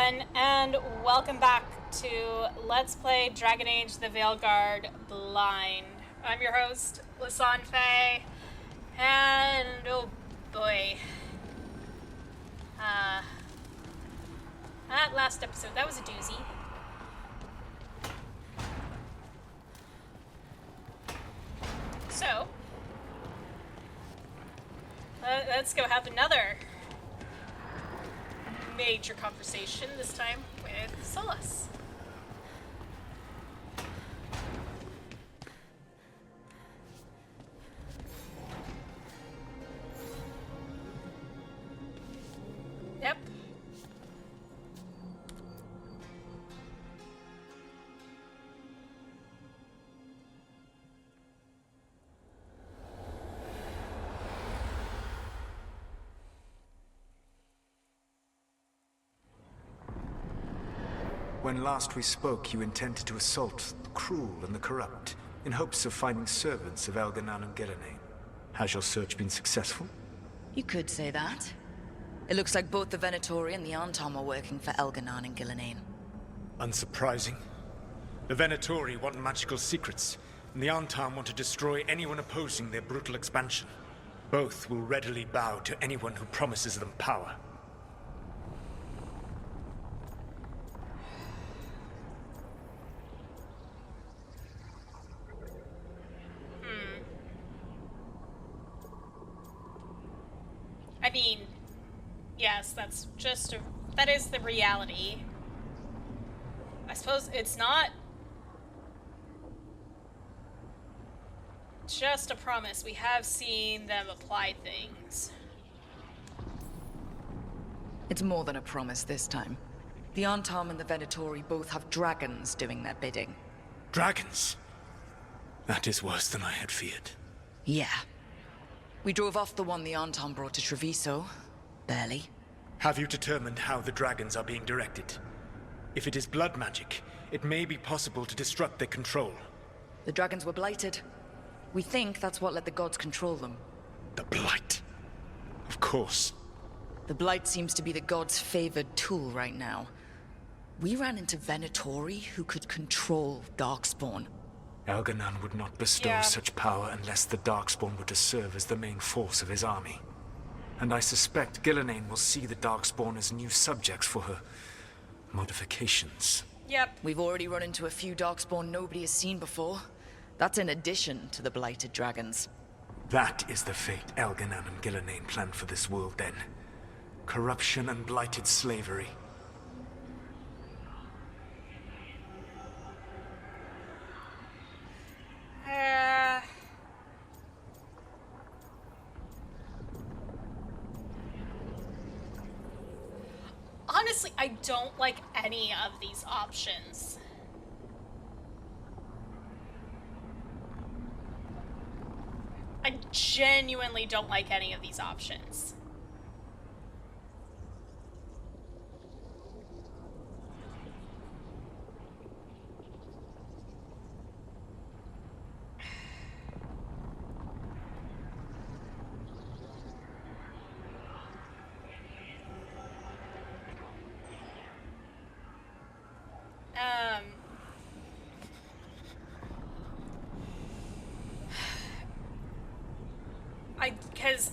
everyone, and welcome back to Let's Play Dragon Age The Veilguard Blind. I'm your host, Lisanne Faye, and oh boy. That last episode, that was a doozy. So, let's go have another major conversation, this time with Solus. Yep. When last we spoke, you intended to assault the cruel and the corrupt, in hopes of finding servants of Elganan and Gillenane. Has your search been successful? You could say that. It looks like both the Venatori and the Antom are working for Elganan and Gillenane. Unsurprising. The Venatori want magical secrets, and the Antom want to destroy anyone opposing their brutal expansion. Both will readily bow to anyone who promises them power. I mean, yes, that is the reality. I suppose it's not just a promise. We have seen them apply things. It's more than a promise this time. The Antom and the Venatori both have dragons doing their bidding. Dragons? That is worse than I had feared. Yeah. We drove off the one the Antom brought to Treviso. Barely. Have you determined how the dragons are being directed? If it is blood magic, it may be possible to disrupt their control. The dragons were blighted. We think that's what let the gods control them. The Blight. Of course. The Blight seems to be the gods' favored tool right now. We ran into Venatori who could control Darkspawn. Elganan would not bestow such power unless the Darkspawn were to serve as the main force of his army. And I suspect Gillenane will see the Darkspawn as new subjects for her modifications. Yep. We've already run into a few Darkspawn nobody has seen before. That's in addition to the blighted dragons. That is the fate Elganan and Gillenane planned for this world then. Corruption and blighted slavery. Honestly, I don't like any of these options. I genuinely don't like any of these options.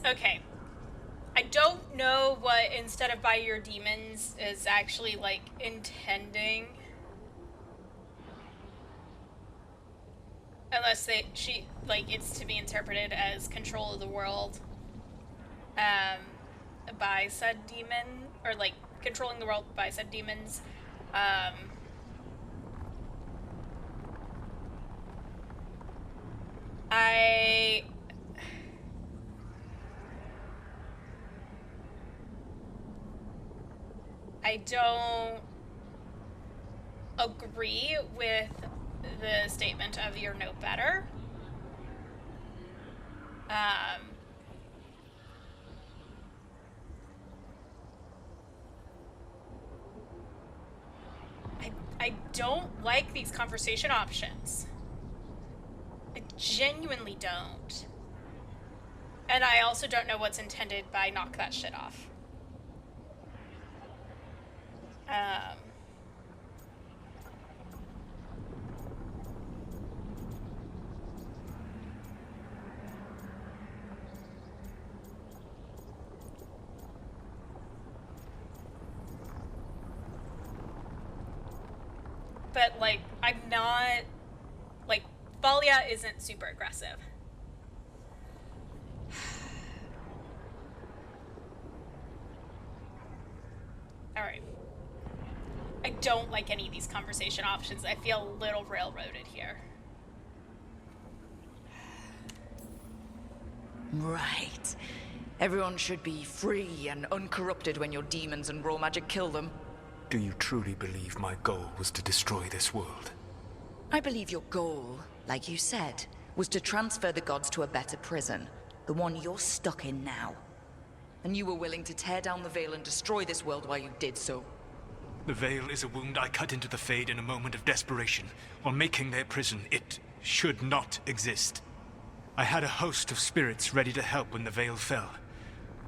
Okay. I don't know what instead of by your demons is actually, like, intending. Unless it's to be interpreted as control of the world, by said demon, or, like, controlling the world by said demons. I don't agree with the statement of "you're no better." I don't like these conversation options. I genuinely don't. And I also don't know what's intended by knock that shit off. but, like, I'm not... Like, Thalia isn't super aggressive. Alright. I don't like any of these conversation options. I feel a little railroaded here. Right. Everyone should be free and uncorrupted when your demons and raw magic kill them. Do you truly believe my goal was to destroy this world? I believe your goal, like you said, was to transfer the gods to a better prison. The one you're stuck in now. And you were willing to tear down the veil and destroy this world while you did so. The veil is a wound I cut into the Fade in a moment of desperation, while making their prison. It should not exist. I had a host of spirits ready to help when the veil fell.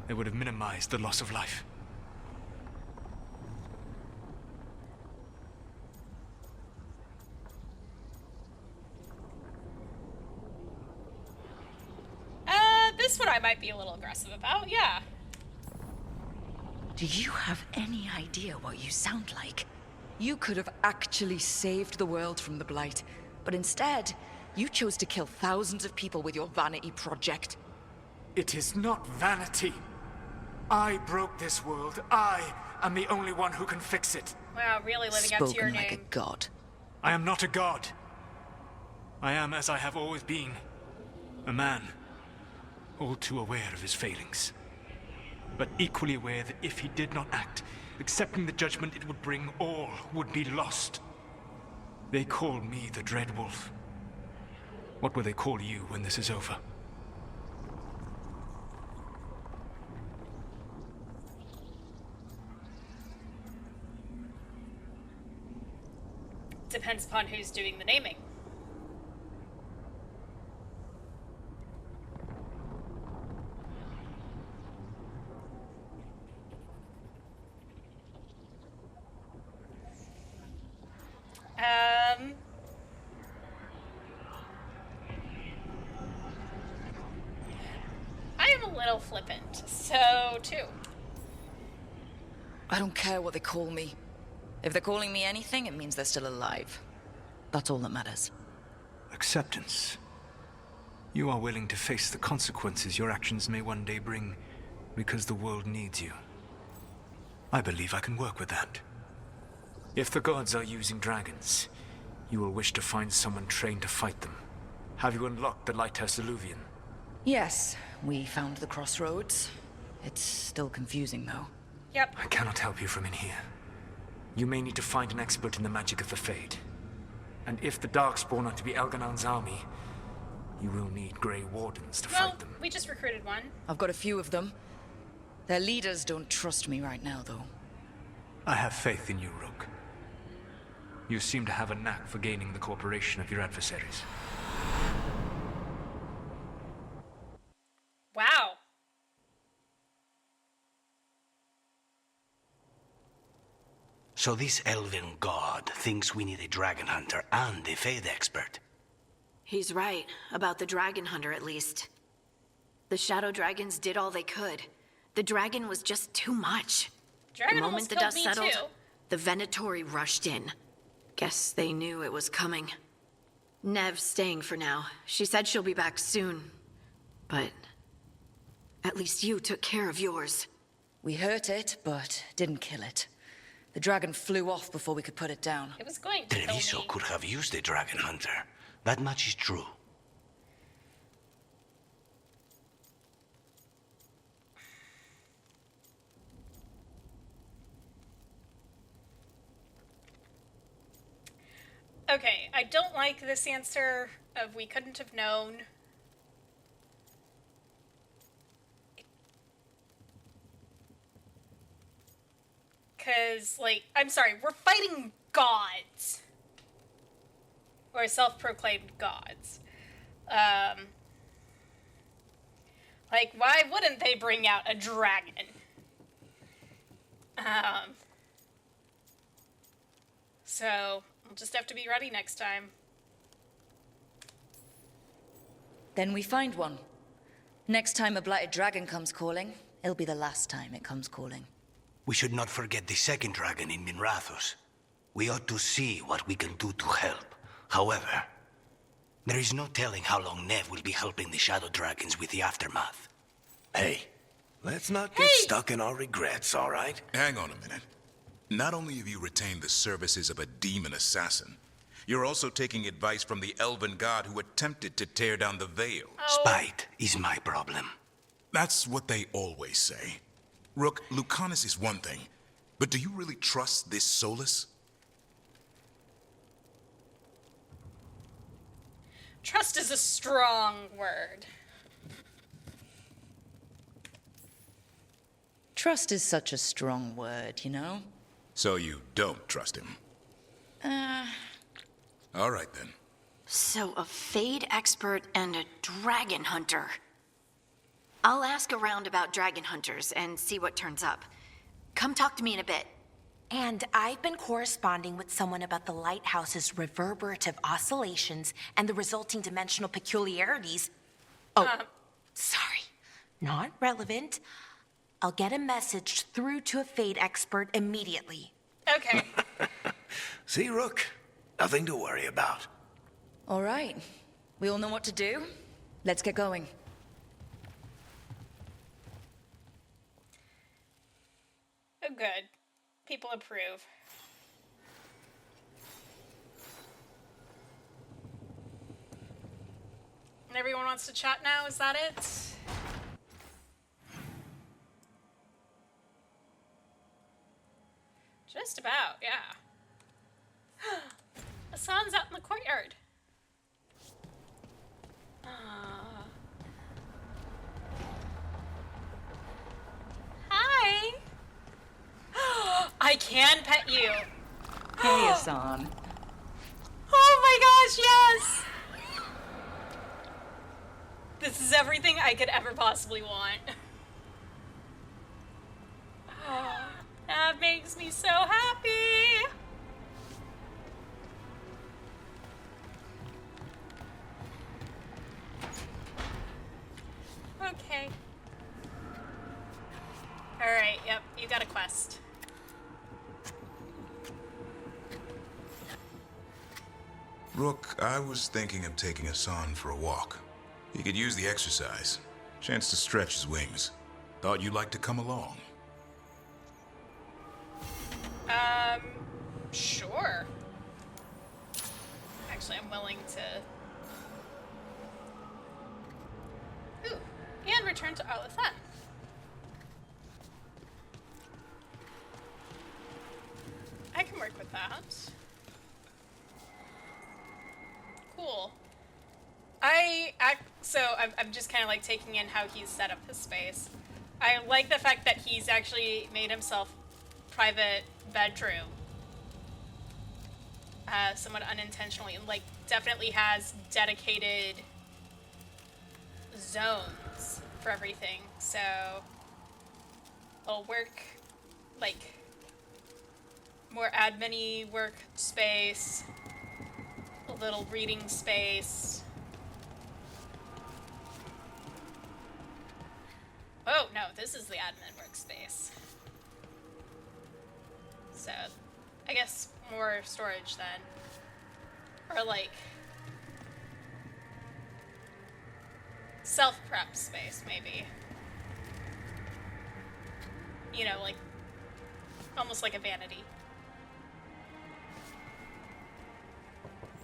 They would have minimized the loss of life. This one I might be a little aggressive about, yeah. Do you have any idea what you sound like? You could have actually saved the world from the Blight, but instead, you chose to kill thousands of people with your vanity project. It is not vanity. I broke this world. I am the only one who can fix it. Wow, really living up to your Spoken like name. a god. I am not a god. I am as I have always been. A man. All too aware of his failings. But equally aware that if he did not act, accepting the judgment it would bring, all would be lost. They call me the Dread Wolf. What will they call you when this is over? Depends upon who's doing the naming. I am a little flippant, so too. I don't care what they call me. If they're calling me anything, it means they're still alive. That's all that matters. Acceptance. You are willing to face the consequences your actions may one day bring, because the world needs you. I believe I can work with that. If the gods are using dragons, you will wish to find someone trained to fight them. Have you unlocked the Lighthouse Illuvian? Yes, we found the crossroads. It's still confusing, though. Yep. I cannot help you from in here. You may need to find an expert in the magic of the Fade. And if the Darkspawn are to be Elganon's army, you will need Grey Wardens to Well, fight them. we just recruited one. I've got a few of them. Their leaders don't trust me right now, though. I have faith in you, Rook. You seem to have a knack for gaining the cooperation of your adversaries. Wow. So this elven god thinks we need a dragon hunter and a Fade expert. He's right, about the dragon hunter at least. The shadow dragons did all they could. The dragon was just too much. Dragon The moment almost the killed dust me settled, too. the Venatori rushed in. Guess they knew it was coming. Nev's staying for now. She said she'll be back soon. But at least you took care of yours. We hurt it, but didn't kill it. The dragon flew off before we could put it down. It was going to kill Treviso me. could have used a dragon hunter. That much is true. Okay, I don't like this answer of we couldn't have known. Because, like, I'm sorry, we're fighting gods. Or self-proclaimed gods. Like, why wouldn't they bring out a dragon? So, we'll just have to be ready next time. Then we find one. Next time a blighted dragon comes calling, it'll be the last time it comes calling. We should not forget the second dragon in Minrathos. We ought to see what we can do to help. However, there is no telling how long Nev will be helping the Shadow Dragons with the aftermath. Hey, let's not get stuck in our regrets, all right? Hang on a minute. Not only have you retained the services of a demon assassin, you're also taking advice from the elven god who attempted to tear down the veil. Spite is my problem. That's what they always say. Rook, Lucanus is one thing, but do you really trust this Solus? Trust is a strong word. Trust is such a strong word, you know? So you don't trust him? All right then. So, a Fade expert and a dragon hunter. I'll ask around about dragon hunters and see what turns up. Come talk to me in a bit. And I've been corresponding with someone about the lighthouse's reverberative oscillations and the resulting dimensional peculiarities. Oh, sorry. Not relevant. I'll get a message through to a Fade expert immediately. Okay. See, Rook? Nothing to worry about. All right. We all know what to do. Let's get going. Oh, good. People approve. And everyone wants to chat now, is that it? Just about, yeah. Hassan's out in the courtyard. Hi! I can pet you. Hey, Hassan. Oh my gosh, yes! This is everything I could ever possibly want. That makes me so happy! Okay. Alright, yep, you got a quest. Rook, I was thinking of taking Hassan for a walk. He could use the exercise. Chance to stretch his wings. Thought you'd like to come along. Sure. Actually, I'm willing to... Ooh, and return to Arlathan. I can work with that. Cool. I'm just kind of like taking in how he's set up his space. I like the fact that he's actually made himself private bedroom. Somewhat unintentionally, and like definitely has dedicated zones for everything. So it'll work like more admin-y work space, a little reading space. Oh no, this is the admin workspace. So I guess more storage then. Or like self-prep space maybe. You know, like almost like a vanity.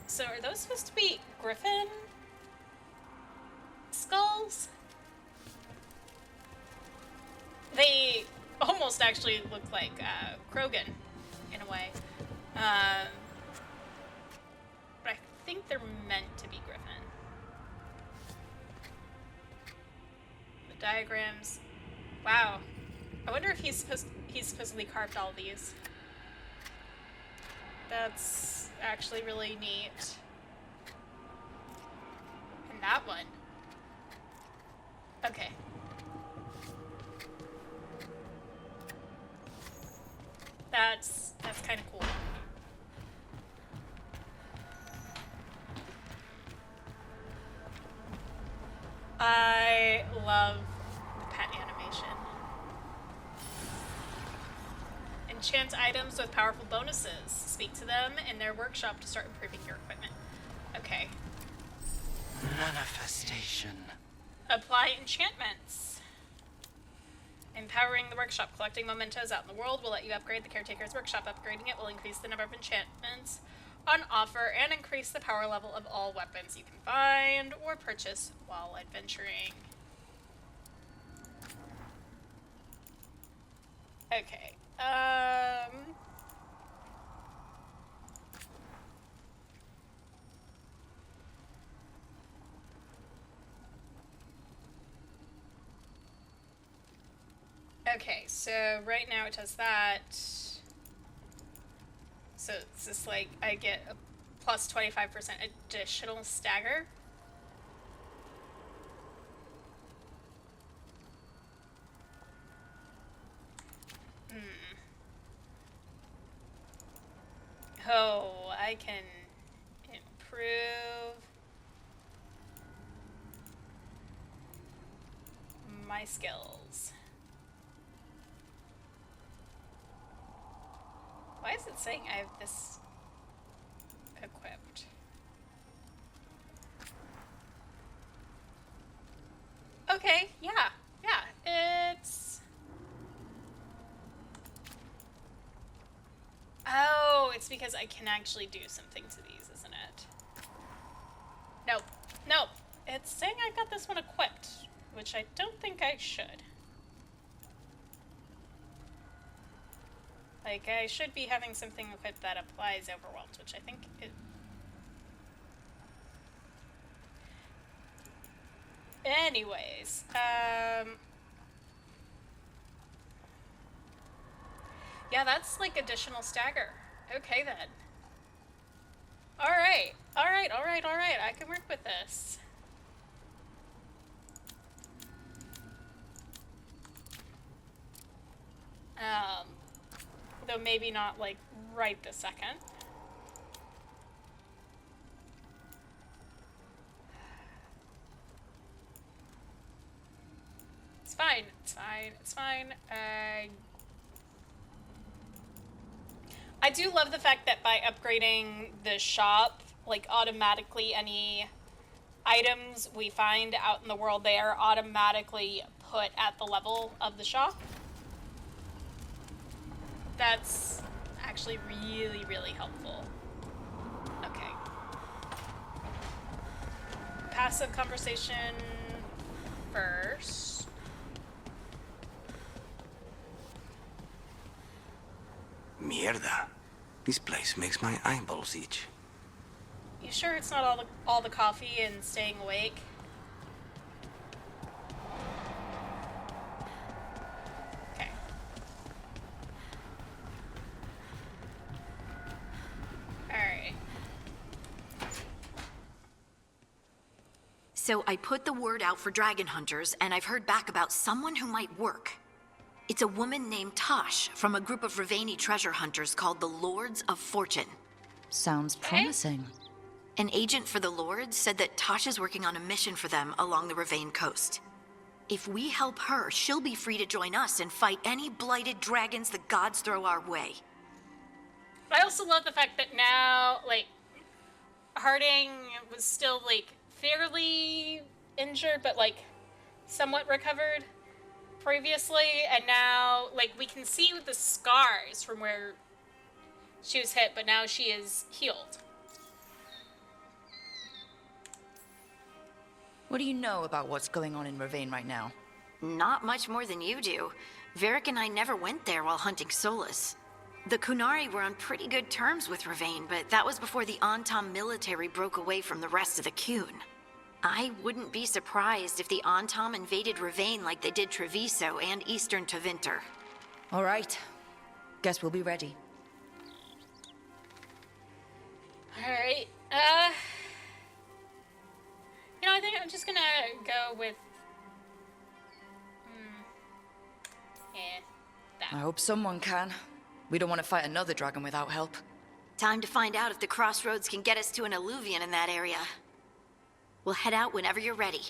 So are those supposed to be griffin skulls? They almost actually look like Krogan in a way. But I think they're meant to be griffin. The diagrams. Wow. I wonder if he's supposedly carved all these. That's actually really neat. And that one. Okay. That's kind of cool. I love the pet animation. And enchant items with powerful bonuses. Speak to them in their workshop to start improving your equipment. Okay. Manifestation. Apply enchantments. Empowering the workshop. Collecting mementos out in the world will let you upgrade the caretaker's workshop. Upgrading it will increase the number of enchantments on offer and increase the power level of all weapons you can find or purchase while adventuring. Okay. Okay, so right now it does that. So it's just like I get a plus 25% additional stagger. Oh, I can improve my skills. Why is it saying I have this equipped? Okay, yeah, it's... Oh, it's because I can actually do something to these, isn't it? Nope, it's saying I got this one equipped, which I don't think I should. Like, I should be having something equipped that applies overwhelmed, which I think it... Anyways, yeah, that's like additional stagger. Okay then. Alright, I can work with this. Though maybe not like right this second. It's fine. I do love the fact that by upgrading the shop, like automatically any items we find out in the world, they are automatically put at the level of the shop. That's actually really, really helpful. Okay. Passive conversation first. Mierda. This place makes my eyeballs itch. You sure it's not all the coffee and staying awake? Okay. Alright. So I put the word out for dragon hunters, and I've heard back about someone who might work. It's a woman named Tosh from a group of Ravani treasure hunters called the Lords of Fortune. Sounds promising. An agent for the Lords said that Tosh is working on a mission for them along the Ravane coast. If we help her, she'll be free to join us and fight any blighted dragons the gods throw our way. I also love the fact that now, like, Harding was still, like, fairly injured, but, like, somewhat recovered previously, and now, like, we can see the scars from where she was hit, but now she is healed. What do you know about what's going on in Ravane right now? Not much more than you do. Varric and I never went there while hunting Solus. The Kunari were on pretty good terms with Ravane, but that was before the Antam military broke away from the rest of the Kun. I wouldn't be surprised if the Antam invaded Ravane like they did Treviso and Eastern Tevinter. All right. Guess we'll be ready. Alright, you know, I think I'm just gonna go with... that. I hope someone can. We don't want to fight another dragon without help. Time to find out if the crossroads can get us to an alluvion in that area. We'll head out whenever you're ready.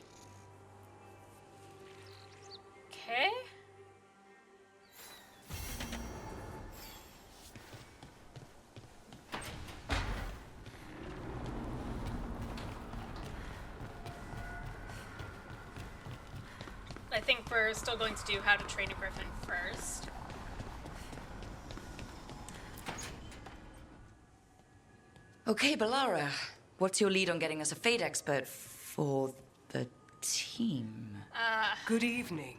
Okay. I think we're still going to do How to Train a Griffin first. Okay, Balara. What's your lead on getting us a fate expert for the team? Good evening.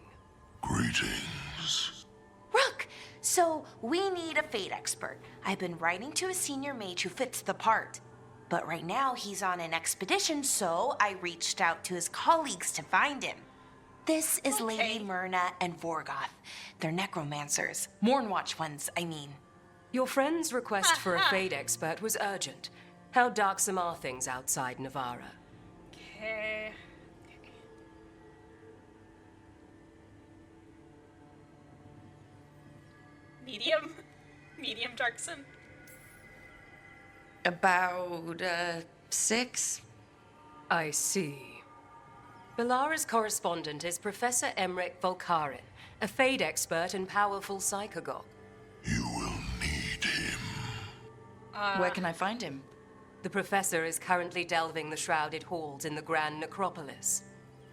Greetings. Rook, so we need a fate expert. I've been writing to a senior mage who fits the part. But right now he's on an expedition, so I reached out to his colleagues to find him. This is Lady Myrna and Vorgoth. They're necromancers. Mournwatch ones, I mean. Your friend's request for a fate expert was urgent. How darksome are things outside Navarra? Okay. Medium? Medium darksome? About, 6? I see. Balara's correspondent is Professor Emmerich Volkarin, a fate expert and powerful psychagogue. You will need him. Where can I find him? The professor is currently delving the shrouded halls in the Grand Necropolis.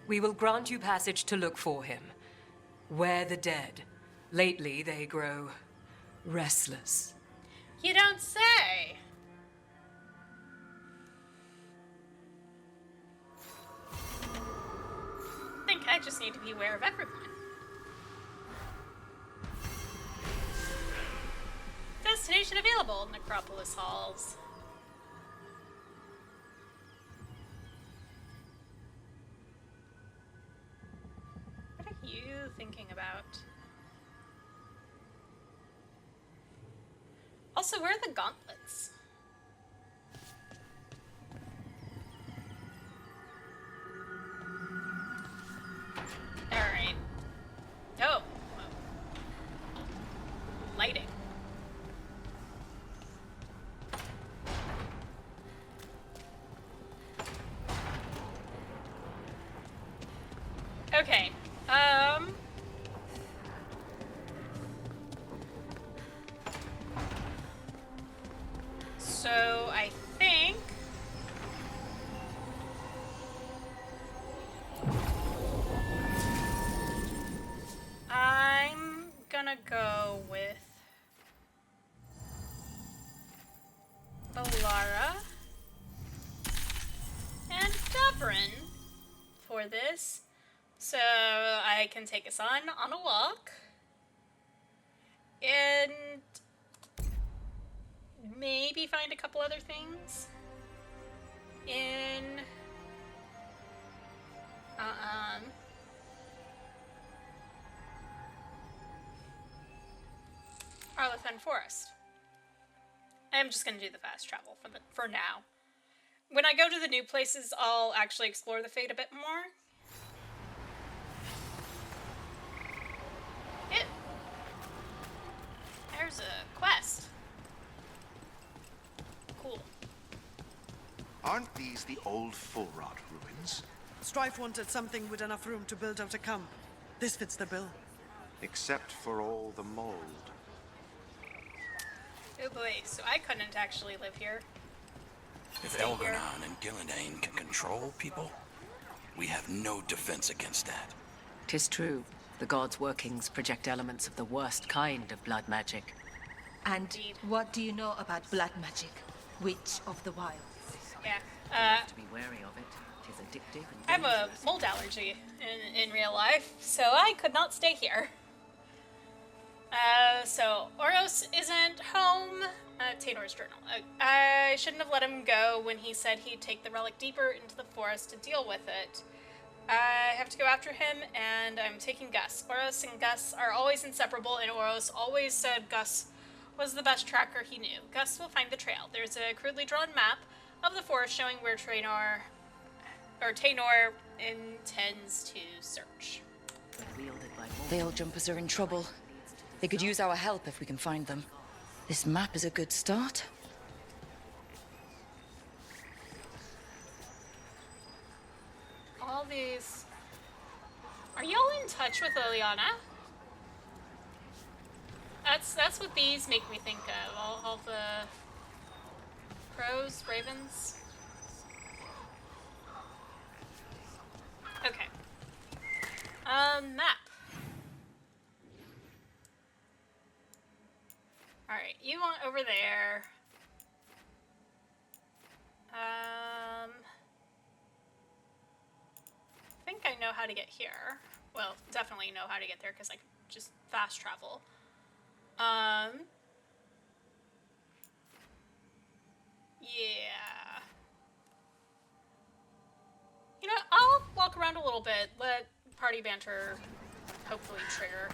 We will grant you passage to look for him. Where the dead. Lately, they grow restless. You don't say! I think I just need to be aware of everyone. Destination available, Necropolis Halls. What are you thinking about? Also, where are the gauntlets? Alright. Oh. Whoa. Lighting. Okay. So I think I'm gonna go with Balara and Davrin for this. So I can take us on a walk and maybe find a couple other things in Arlathan Forest. I'm just gonna do the fast travel for now. When I go to the new places, I'll actually explore the Fate a bit more. There's a quest. Cool. Aren't these the old Fullrot ruins? Strife wanted something with enough room to build out a camp. This fits the bill. Except for all the mold. Oh boy, so I couldn't actually live here. If Elvernon and Gillenane can control people, we have no defense against that. 'Tis true. The gods' workings project elements of the worst kind of blood magic. And what do you know about blood magic? Witch of the Wild? Yeah. Have to be wary of it. 'Tis addictive and I have a mold allergy in real life, so I could not stay here. So Oros isn't home. Tanor's journal. I shouldn't have let him go when he said he'd take the relic deeper into the forest to deal with it. I have to go after him, and I'm taking Gus. Oros and Gus are always inseparable, and Oros always said Gus was the best tracker he knew. Gus will find the trail. There's a crudely drawn map of the forest showing where Taynor intends to search. Veil Jumpers are in trouble. They could use our help if we can find them. This map is a good start. All these... Are y'all in touch with Liliana? That's what these make me think of. All the crows, ravens. Okay. Map. Alright, you want over there. I think I know how to get here. Well, definitely know how to get there because I can just fast travel. Yeah. You know, I'll walk around a little bit, let party banter hopefully trigger.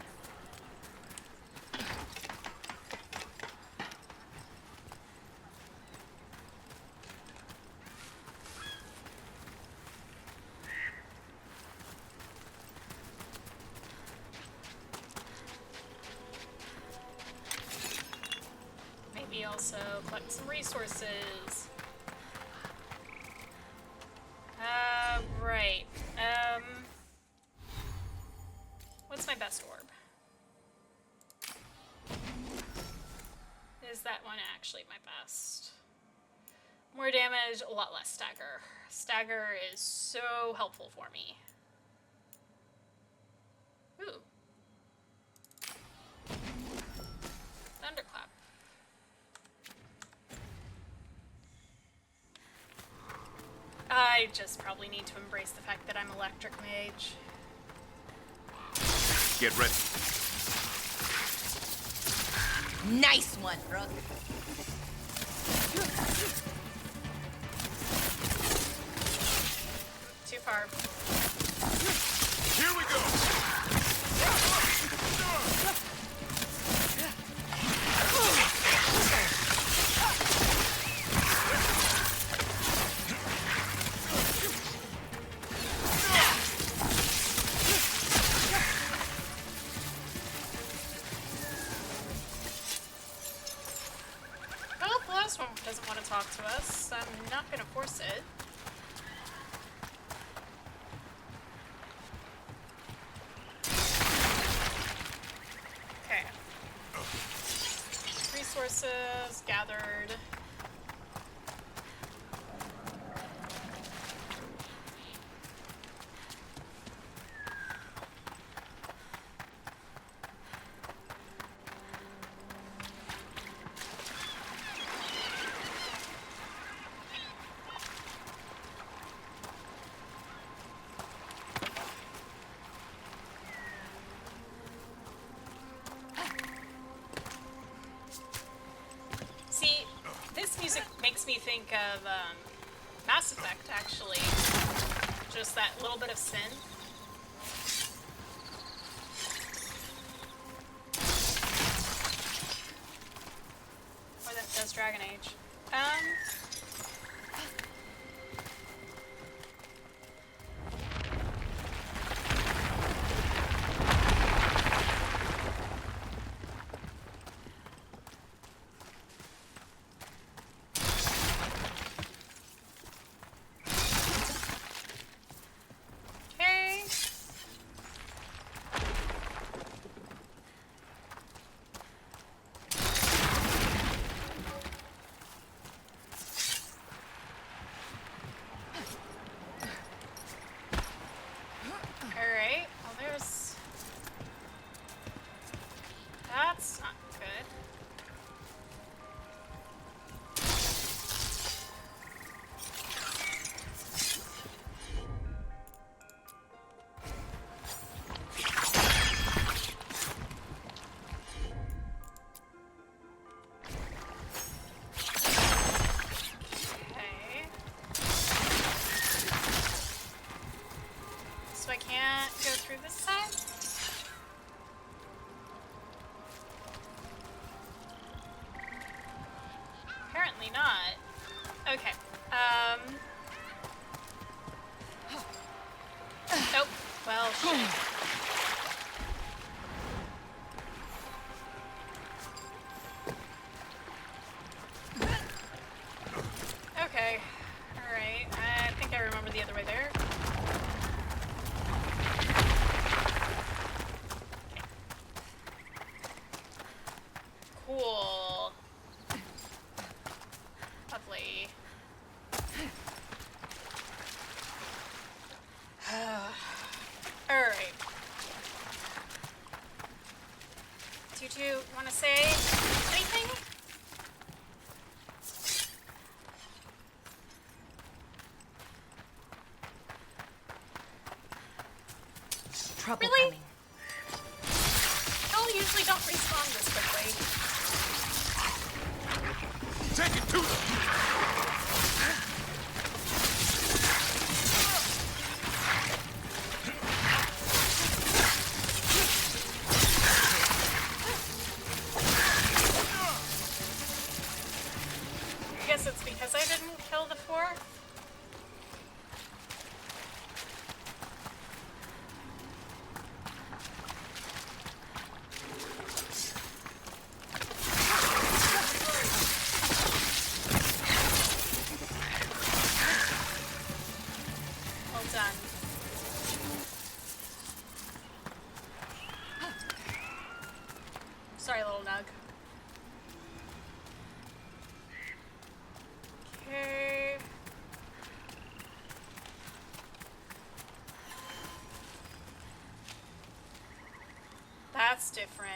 Maybe also collect some resources. Right. What's my best orb? Is that one actually my best? More damage, a lot less stagger. Stagger is so helpful for me. Ooh. Thunderclap. I just probably need to embrace the fact that I'm electric mage. Get ready. Nice one, Rook. Too far. Here we go. Well, the last one doesn't want to talk to us. I'm not going to force it. Okay. Resources gathered. See, this music makes me think of Mass Effect, actually. Just that little bit of synth. Or that does Dragon Age. Okay. Alright, well there's... That's not good. Okay. So I can't go through this side? Apparently not. Okay. Nope. Well, shit. Okay. Alright. I think I remember the other way there. Cool. Lovely. Alright. trouble Really? coming. Y'all usually don't respond this quickly. Take it to them! I guess it's because I didn't kill the fourth. Well done. Sorry, little nug. Okay. That's different.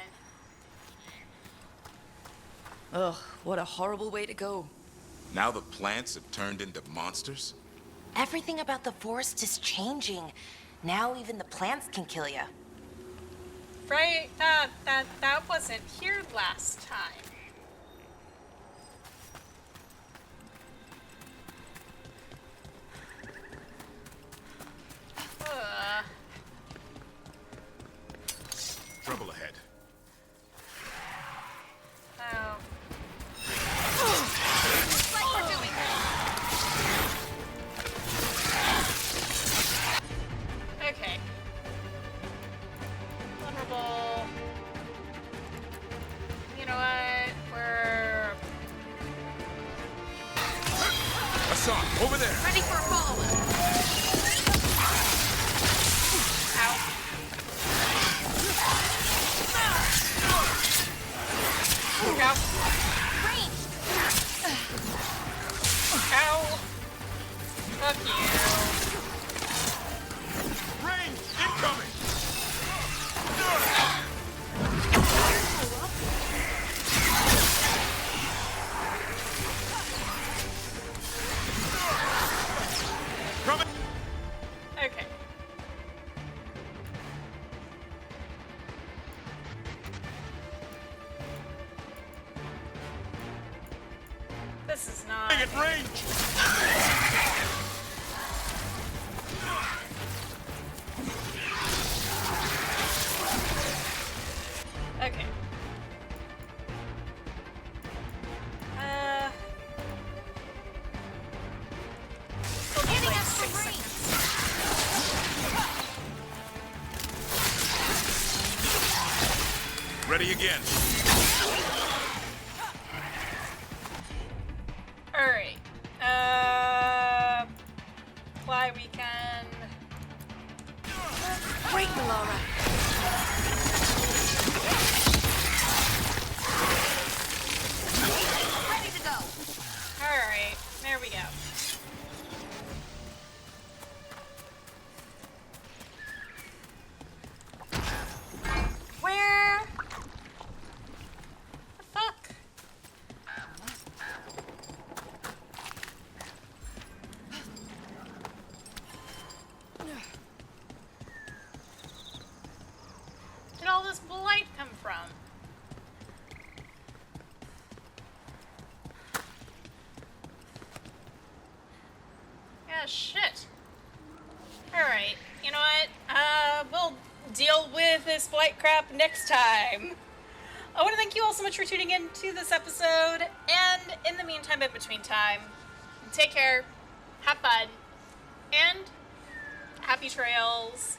Ugh, what a horrible way to go. Now the plants have turned into monsters? Everything about the forest is changing. Now even the plants can kill you. Right? That wasn't here last time. Trouble ahead. Oh. Looks like we're doing Okay. Vulnerable. You know what? We're Hassan, over there! ready for a follow-up. out. Look out. Ranged. Ow. Fuck you. Range incoming! Coming! Okay. This is not. At range! Okay. Still need like 6 seconds. Ready again. Alright. Fly weekend. Great, Melara. Ready to go. Alright, there we go. Where? The fuck? Did all this blight come from? Yeah, shit. Alright, you know what? We'll deal with this blight crap next time. I want to thank you all so much for tuning in to this episode, and in the meantime, in between time, take care, have fun, and happy trails.